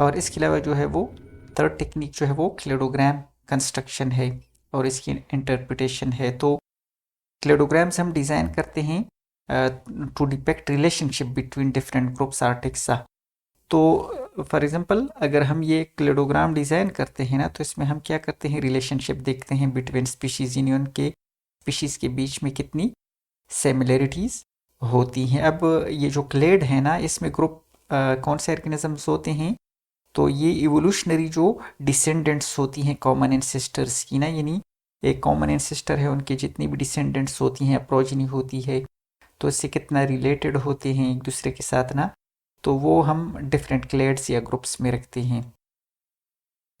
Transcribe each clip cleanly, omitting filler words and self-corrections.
और इसके अलावा जो है वो थर्ड टेक्निक जो है वो क्लेडोग्राम कंस्ट्रक्शन है और इसकी इंटरप्रिटेशन है। तो क्लेडोग्राम्स हम डिज़ाइन करते हैं to depict relationship between different groups आर्टिक्सा। तो फॉर एग्जांपल अगर हम ये क्लेडोग्राम डिज़ाइन करते हैं ना, तो इसमें हम क्या करते हैं, रिलेशनशिप देखते हैं बिटवीन स्पीशीज़, यानी उनके स्पीशीज़ के बीच में कितनी सिमिलरिटीज़ होती हैं। अब ये जो क्लेड है ना, इसमें ग्रुप कौन से ऑर्गेनिजम्स होते हैं, तो ये इवोल्यूशनरी जो डिसेंडेंट्स होती हैं कॉमन एंसेस्टर्स की ना, यानी एक कॉमन एंसेस्टर है, उनके जितनी भी डिसेंडेंट्स होती हैं, प्रोजेनी होती है, तो इससे कितना रिलेटेड होते हैं एक दूसरे के साथ ना, तो वो हम डिफरेंट क्लेड्स या ग्रुप्स में रखते हैं।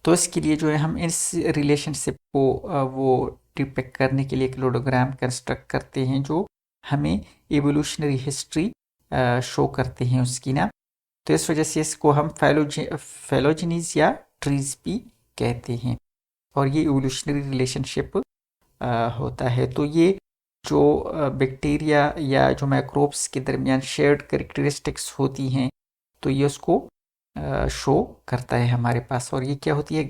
तो इसके लिए जो है हम इस रिलेशनशिप को वो डिपेक्ट करने के लिए क्लेडोग्राम कंस्ट्रक्ट करते हैं जो हमें इवोल्यूशनरी हिस्ट्री शो करते हैं उसकी ना। तो इस वजह से इसको हम फेलोजेनीज या ट्रीज भी कहते हैं और ये इवोल्यूशनरी रिलेशनशिप होता है। तो ये जो बैक्टीरिया या जो माइक्रोब्स के दरमियान शेयर्ड कैरेक्टरिस्टिक्स होती हैं, तो ये उसको शो करता है हमारे पास। और ये क्या होती है,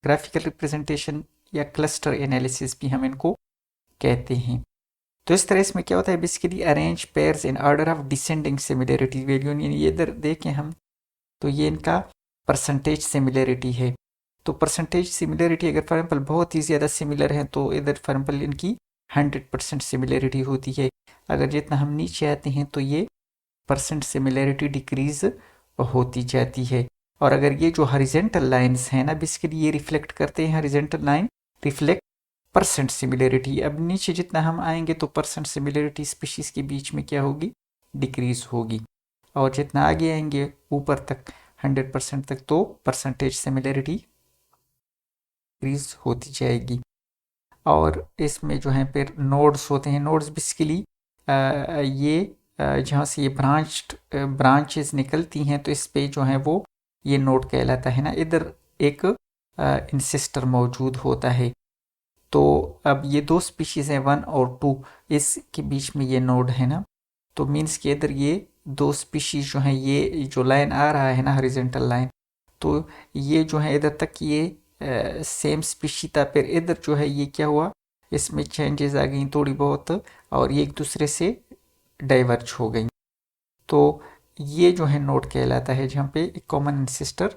ग्राफिकल रिप्रेजेंटेशन या क्लस्टर एनालिसिस भी हम इनको कहते हैं। तो इस तरह इसमें क्या होता है, basically arrange pairs in order of descending similarity value. ये इधर देखें हम, तो ये इनका परसेंटेज सिमिलरिटी है। तो परसेंटेज सिमिलरिटी अगर फॉर एग्जाम्पल बहुत ही ज़्यादा सिमिलर है, तो इधर फॉर एग्जाम्पल इनकी 100% सिमिलरिटी होती है। अगर जितना हम नीचे आते हैं तो ये परसेंट सिमिलरिटी डिक्रीज होती जाती है। और अगर ये जो हॉरिजॉन्टल लाइंस हैं ना, बेसिकली ये रिफ्लेक्ट करते हैं, horizontal line reflect percent similarity. अब नीचे जितना हम आएंगे तो परसेंट सिमिलरिटी स्पीशीज के बीच में क्या होगी, डिक्रीज होगी। और जितना आगे आएंगे ऊपर तक 100% तक, तो परसेंटेज सिमिलरिटी डिक्रीज होती जाएगी। और इसमें जो है फिर नोड्स होते हैं। नोड्स बेसिकली ये जहाँ से ये ब्रांचेस निकलती हैं, तो इस पे जो है वो ये नोड कहलाता है ना। इधर एक इंसिस्टर मौजूद होता है। तो अब ये दो स्पीशीज़ हैं 1 और 2, इसके बीच में ये नोड है ना। तो मीन्स कि इधर ये दो स्पीशीज़ जो हैं, ये जो लाइन आ रहा है ना हॉरिजॉन्टल लाइन, तो ये जो है इधर तक ये सेम स्पीशी था। फिर इधर जो है ये क्या हुआ, इसमें चेंजेस आ गई थोड़ी बहुत और ये एक दूसरे से डाइवर्ज हो गई। तो ये जो है नोड कहलाता है जहाँ पे एक कॉमन एंसेस्टर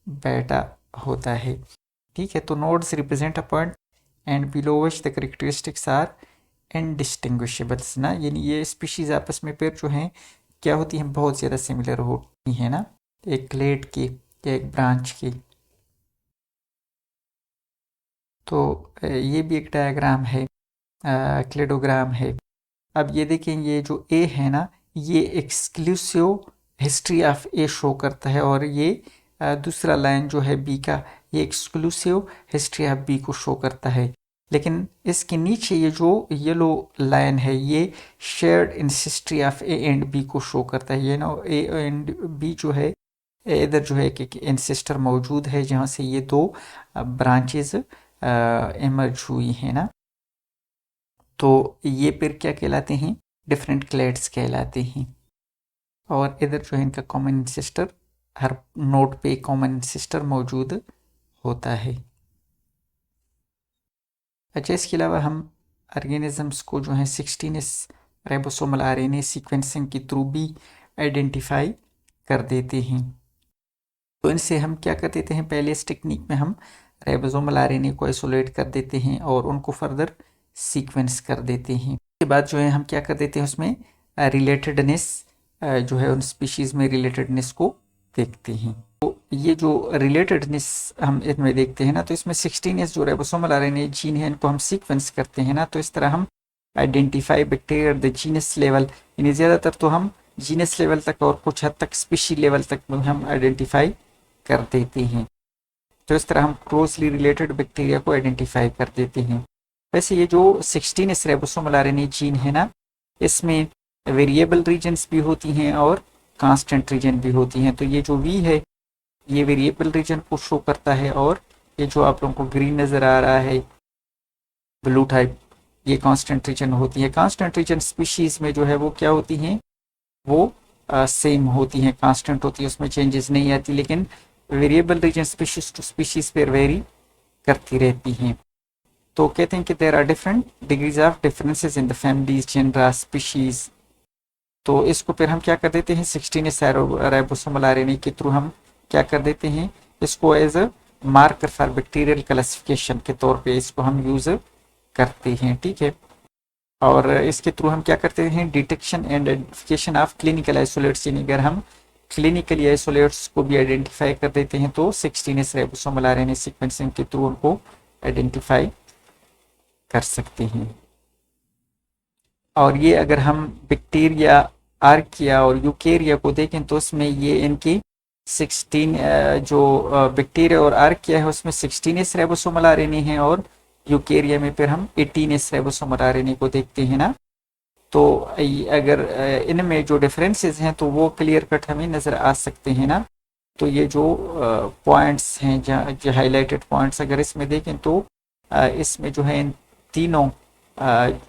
बैठा होता है। ठीक है, तो nodes represent a point and below which the characteristics are indistinguishables ना, यानी ये स्पीशीज आपस में फिर जो है क्या होती हैं, बहुत ज़्यादा सिमिलर होती हैं ना, एक क्लेड की या एक ब्रांच की। तो ये भी एक डायग्राम है, क्लेडोग्राम है। अब ये देखें, ये जो ए है ना, ये exclusive history of A show करता है, और ये दूसरा लाइन जो है बी का, ये एक्सक्लूसिव हिस्ट्री ऑफ बी को शो करता है। लेकिन इसके नीचे ये जो येलो लाइन है, ये shared in history of A and B को शो करता है। ये ना ए एंड बी जो है, इधर जो है कि एंसेस्टर मौजूद है जहाँ से ये दो ब्रांचेस इमर्ज हुई हैं ना। तो ये फिर क्या कहलाते हैं, डिफरेंट क्लेड्स कहलाते हैं। और इधर जो है इनका कॉमन एंसेस्टर, हर नोड पे कॉमन एंसेस्टर मौजूद होता है। अच्छा, इसके अलावा हम ऑर्गेनिजम्स को जो है 16s राइबोसोमल आरएनए सीक्वेंसिंग के थ्रू भी आइडेंटिफाई कर देते हैं। तो इनसे हम क्या कर देते हैं, पहले इस टेक्निक में हम राइबोसोमल आरएनए को आइसोलेट कर देते हैं और उनको फर्दर सीक्वेंस कर देते हैं। उसके बाद जो है हम क्या कर देते हैं, उसमें रिलेटेडनेस जो है उन स्पीशीज़ में रिलेटेडनेस को देखते हैं। तो ये जो रिलेटेडनेस हम इसमें देखते हैं ना, तो इसमें 16s जो राइबोसोमल आरएनए जीन है, इनको हम सीक्वेंस करते हैं ना। तो इस तरह हम identify bacteria at the genus level, यानी ज़्यादातर तो हम जीनस लेवल तक और कुछ हद तक स्पीशी लेवल तक हम आइडेंटिफाई कर देते हैं। तो इस तरह हम क्लोजली रिलेटेड बैक्टीरिया को आइडेंटिफाई कर देते हैं। वैसे ये जो 16s राइबोसोमल आरएनए जीन है ना, इसमें वेरिएबल रीजन्स भी होती हैं और कांस्टेंट रीजन भी होती हैं। तो ये जो वी है, ये वेरिएबल रीजन को शो करता है, और ये जो आप लोगों को ग्रीन नज़र आ रहा है ब्लू टाइप, ये कांस्टेंट रीजन होती है। कांस्टेंट रीजन स्पीशीज़ में जो है वो क्या होती हैं, वो सेम होती हैं, कांस्टेंट होती है, उसमें चेंजेस नहीं आती, लेकिन variable region species to species पर वेरी करती रहती हैं। तो कहते हैं कि there are different degrees of differences in the families, genera, species. तो इसको फिर हम क्या कर देते हैं 16s राइबोसोमल आरएनए के थ्रू हम क्या कर देते हैं, इसको as a marker for bacterial classification के तौर पे इसको हम यूज करते हैं, ठीक है। और इसके थ्रू हम क्या करते हैं detection and identification of clinical isolates, यानी अगर हम क्लिनिकली आइसोलेट्स को भी आइडेंटिफाई कर देते हैं तो 16s राइबोसोमल आरएनए सीक्वेंसिंग के थ्रू उनको आइडेंटिफाई कर सकते हैं। और ये अगर हम बैक्टीरिया, आर्किया और यूकेरिया को देखें तो उसमें ये इनकी 16 जो बैक्टीरिया और आर्किया है उसमें 16s राइबोसोमल आरएनए है, और यूकेरिया में फिर हम 18s राइबोसोमल आरएनए को देखते हैं ना। तो अगर इनमें जो डिफरेंसेस हैं तो वो क्लियर कट हमें नज़र आ सकते हैं ना। तो ये जो पॉइंट्स हैं, जो हाईलाइटेड पॉइंट्स अगर इसमें देखें तो इसमें जो है इन तीनों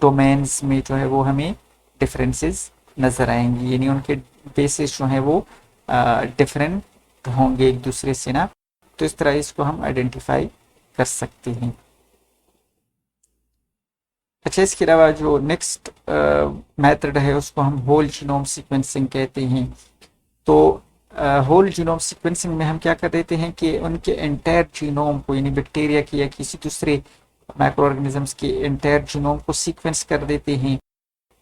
डोमेन्स में जो है वो हमें डिफरेंसेस नज़र आएंगी, यानी उनके बेसिस जो है वो डिफरेंट होंगे एक दूसरे से ना। तो इस तरह इसको हम आइडेंटिफाई कर सकते हैं। अच्छा, इसके अलावा जो नेक्स्ट मेथड है उसको हम होल जीनोम सीक्वेंसिंग कहते हैं। तो होल जीनोम सीक्वेंसिंग में हम क्या कर देते हैं कि उनके एंटायर जीनोम को, यानी बैक्टीरिया की या किसी दूसरे माइक्रो ऑर्गेनिजम्स के एंटायर जीनोम को सीक्वेंस कर देते हैं,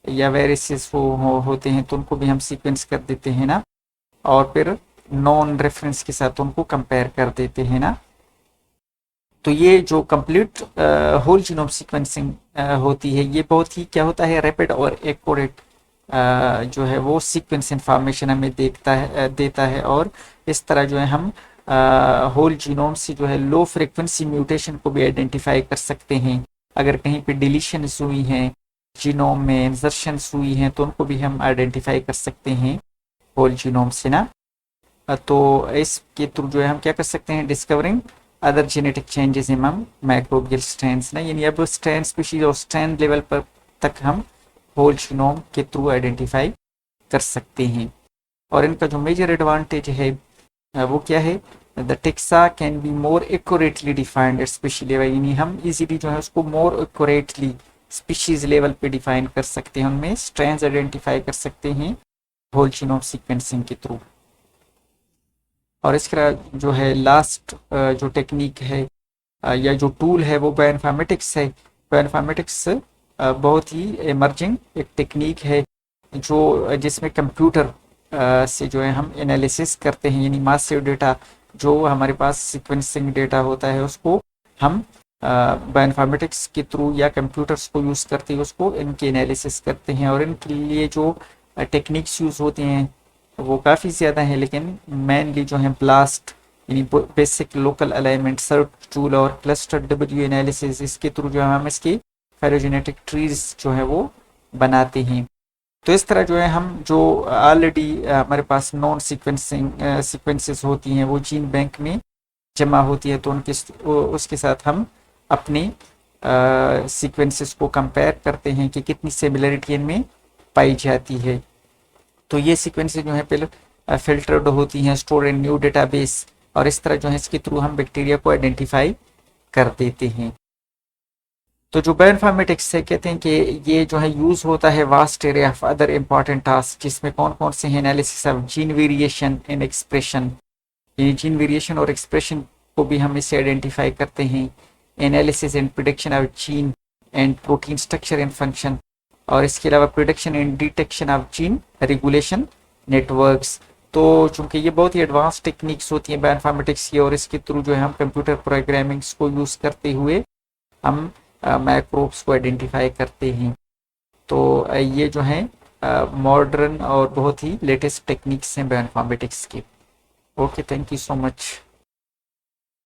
या वायरसेस होते हैं तो उनको भी हम सीक्वेंस कर देते हैं ना, और फिर नॉन रेफरेंस के साथ उनको कंपेयर कर देते हैं ना। तो ये जो कंप्लीट होल जीनोम सीक्वेंसिंग होती है ये बहुत ही क्या होता है रैपिड और एक्यूरेट जो है वो सीक्वेंस इंफॉर्मेशन हमें देता है, और इस तरह जो है हम होल जीनोम से जो है लो फ्रिक्वेंसी म्यूटेशन को भी आइडेंटिफाई कर सकते हैं। अगर कहीं पे डिलीशन हुई हैं, जीनोम में इंसर्शन हुई हैं, तो उनको भी हम आइडेंटिफाई कर सकते हैं होल जीनोम से ना। तो इसके थ्रू जो है हम क्या कर सकते हैं discovering other genetic changes among microbial strains ना, यानी अब स्ट्रेन स्पीशीज और स्ट्रेन लेवल पर तक हम होल जीनोम के थ्रू आइडेंटिफाई कर सकते हैं। और इनका जो मेजर एडवांटेज है वो क्या है, the taxa can be more accurately defined at species level, यानी हम इजीली जो है उसको मोर एक्यूरेटली स्पीशीज लेवल पे डिफाइन कर सकते हैं, उनमें स्ट्रेन्स आइडेंटिफाई कर सकते हैं होल जीनोम सीक्वेंसिंग के थ्रू। और इसका जो है लास्ट जो टेक्निक है या जो टूल है वो बायोइन्फॉर्मेटिक्स है। बायोइन्फॉर्मेटिक्स बहुत ही इमर्जिंग एक टेक्निक है जो जिसमें कंप्यूटर से जो है हम एनालिसिस करते हैं, यानी मासिव डेटा जो हमारे पास सीक्वेंसिंग डेटा होता है उसको हम बायोइन्फॉर्मेटिक्स के थ्रू या कंप्यूटर्स को यूज़ करते हैं उसको इनकी एनालिसिस करते हैं। और इनके लिए जो टेक्निक्स यूज़ होती हैं वो काफ़ी ज़्यादा है, लेकिन मेनली जो है ब्लास्ट यानी basic local alignment, search tool और क्लस्टर डब्ल्यू एनालिसिस, इसके थ्रू जो है हम इसकी फाइलोजेनेटिक ट्रीज जो है वो बनाते हैं। तो इस तरह जो है हम जो ऑलरेडी हमारे पास नॉन सीक्वेंसेस होती हैं वो जीन बैंक में जमा होती है, तो उसके साथ हम अपने सीक्वेंसेस को कंपेयर करते हैं कि कितनी सिमिलरिटी इनमें पाई जाती है। तो ये सीक्वेंसेस जो है पहले फिल्टर्ड होती हैं, स्टोर इन न्यू डेटाबेस, और इस तरह जो है इसके थ्रू हम बैक्टीरिया को आइडेंटिफाई कर देते हैं। तो जो बायोइन्फॉर्मेटिक्स से कहते हैं कि ये जो है यूज़ होता है vast area of other important task, जिसमें कौन कौन से हैं analysis of gene variation in expression, ये जीन वेरिएशन और एक्सप्रेशन को भी हम इससे आइडेंटिफाई करते हैं, analysis and prediction of gene and protein structure and function, और इसके अलावा prediction and detection of gene regulation networks. तो चूंकि ये बहुत ही एडवांस टेक्निक्स होती हैं बायोइन्फॉर्मेटिक्स की, और इसके थ्रू जो है हम कंप्यूटर प्रोग्रामिंग्स को यूज़ करते हुए हम माइक्रोब्स को आइडेंटिफाई करते हैं। तो ये जो है मॉडर्न और बहुत ही लेटेस्ट टेक्निक्स हैं बायोइन्फॉर्मेटिक्स की। Okay, thank you so much.